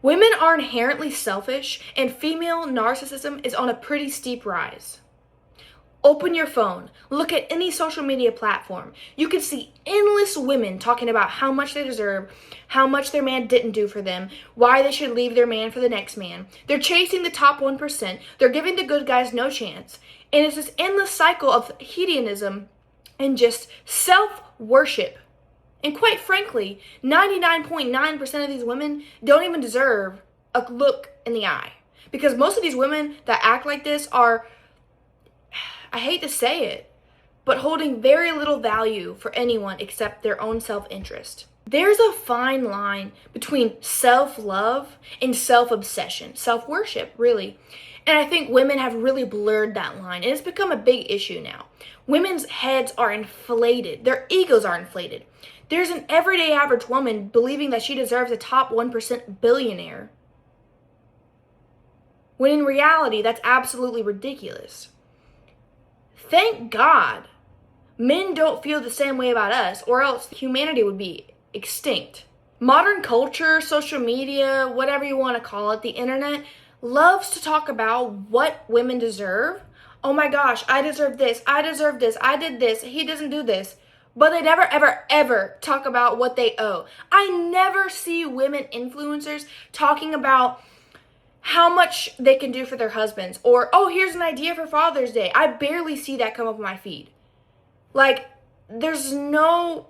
Women are inherently selfish, and female narcissism is on a pretty steep rise. Open your phone, look at any social media platform. You can see endless women talking about how much they deserve, how much their man didn't do for them, why they should leave their man for the next man. They're chasing the top 1%. They're giving the good guys no chance. And it's this endless cycle of hedonism and just self-worship. And quite frankly, 99.9% of these women don't even deserve a look in the eye. Because most of these women that act like this are, I hate to say it, but holding very little value for anyone except their own self-interest. There's a fine line between self-love and self-obsession, self-worship, really. And I think women have really blurred that line, and it's become a big issue now. Women's heads are inflated. Their egos are inflated. There's an everyday average woman believing that she deserves a top 1% billionaire, when in reality, that's absolutely ridiculous. Thank God men don't feel the same way about us, or else humanity would be extinct. Modern culture, social media, whatever you want to call it, the internet, loves to talk about what women deserve. Oh my gosh, I deserve this, I deserve this, I did this, he doesn't do this. But they never, ever, ever talk about what they owe. I never see women influencers talking about how much they can do for their husbands. Or, oh, here's an idea for Father's Day. I barely see that come up on my feed. Like, there's no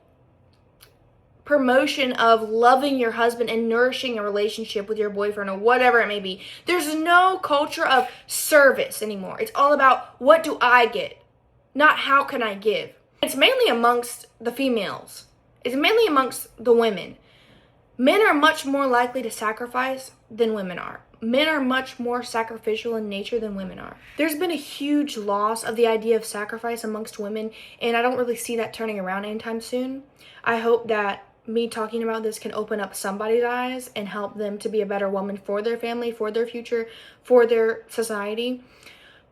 promotion of loving your husband and nourishing a relationship with your boyfriend or whatever it may be. There's no culture of service anymore. It's all about what do I get, not how can I give. It's mainly amongst the females. It's mainly amongst the women. Men are much more likely to sacrifice than women are. Men are much more sacrificial in nature than women are. There's been a huge loss of the idea of sacrifice amongst women, and I don't really see that turning around anytime soon. I hope that me talking about this can open up somebody's eyes and help them to be a better woman for their family, for their future, for their society.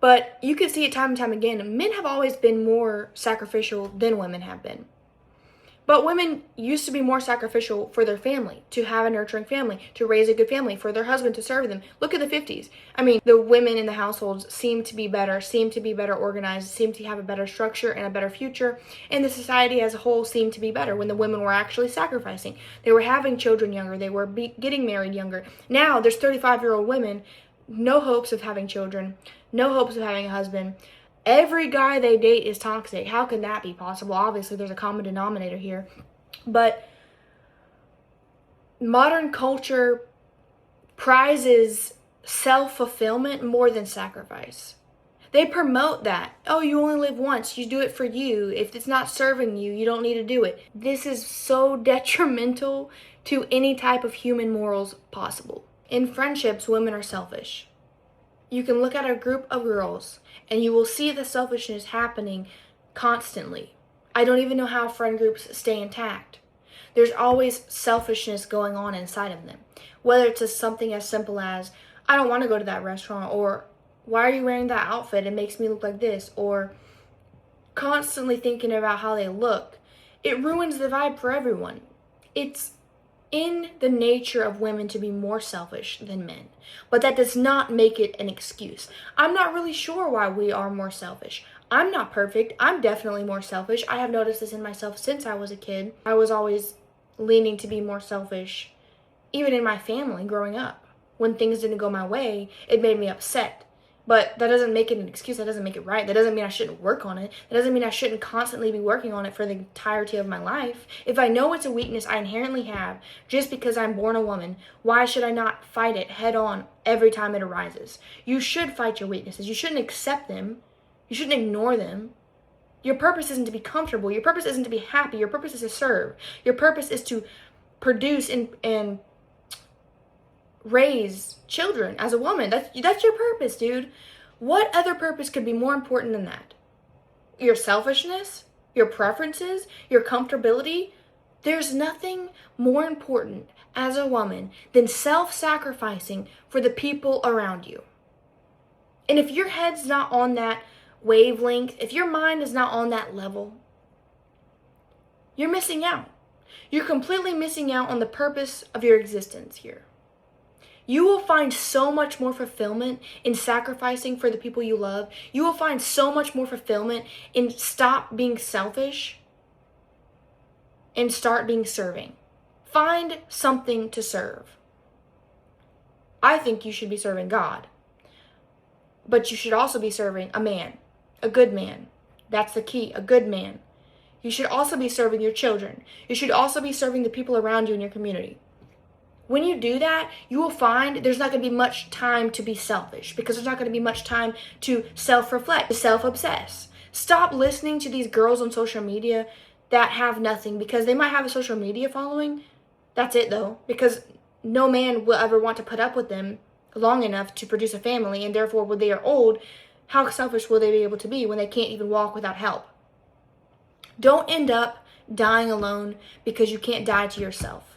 But you can see it time and time again. Men have always been more sacrificial than women have been. But women used to be more sacrificial for their family, to have a nurturing family, to raise a good family, for their husband to serve them. Look at the 50s. I mean, the women in the households seem to be better organized, seem to have a better structure and a better future, and the society as a whole seemed to be better when the women were actually sacrificing. They were having children younger, they were getting married younger. Now, there's 35-year-old women, no hopes of having children, no hopes of having a husband. Every guy they date is toxic. How can that be possible? Obviously, there's a common denominator here. But modern culture prizes self-fulfillment more than sacrifice. They promote that. Oh, you only live once. You do it for you. If it's not serving you, you don't need to do it. This is so detrimental to any type of human morals possible. In friendships, women are selfish. You can look at a group of girls and you will see the selfishness happening constantly. I don't even know how friend groups stay intact. There's always selfishness going on inside of them. Whether it's something as simple as, I don't want to go to that restaurant, or why are you wearing that outfit? It makes me look like this, or constantly thinking about how they look. It ruins the vibe for everyone. It's in the nature of women to be more selfish than men, but that does not make it an excuse. I'm not really sure why we are more selfish. I'm not perfect. I'm definitely more selfish. I have noticed this in myself since I was a kid. I was always leaning to be more selfish, even in my family growing up. When things didn't go my way, it made me upset. But that doesn't make it an excuse. That doesn't make it right. That doesn't mean I shouldn't work on it. That doesn't mean I shouldn't constantly be working on it for the entirety of my life. If I know it's a weakness I inherently have just because I'm born a woman, why should I not fight it head on every time it arises? You should fight your weaknesses. You shouldn't accept them. You shouldn't ignore them. Your purpose isn't to be comfortable. Your purpose isn't to be happy. Your purpose is to serve. Your purpose is to produce and raise children as a woman. That's your purpose, dude. What other purpose could be more important than that? Your selfishness, your preferences, your comfortability. There's nothing more important as a woman than self-sacrificing for the people around you. And if your head's not on that wavelength, if your mind is not on that level, you're missing out. You're completely missing out on the purpose of your existence here. You will find so much more fulfillment in sacrificing for the people you love. You will find so much more fulfillment in stop being selfish and start being serving. Find something to serve. I think you should be serving God. But you should also be serving a man, a good man. That's the key, a good man. You should also be serving your children. You should also be serving the people around you in your community. When you do that, you will find there's not going to be much time to be selfish, because there's not going to be much time to self-reflect, to self-obsess. Stop listening to these girls on social media that have nothing, because they might have a social media following. That's it though, because no man will ever want to put up with them long enough to produce a family, and therefore when they are old, how selfish will they be able to be when they can't even walk without help? Don't end up dying alone because you can't die to yourself.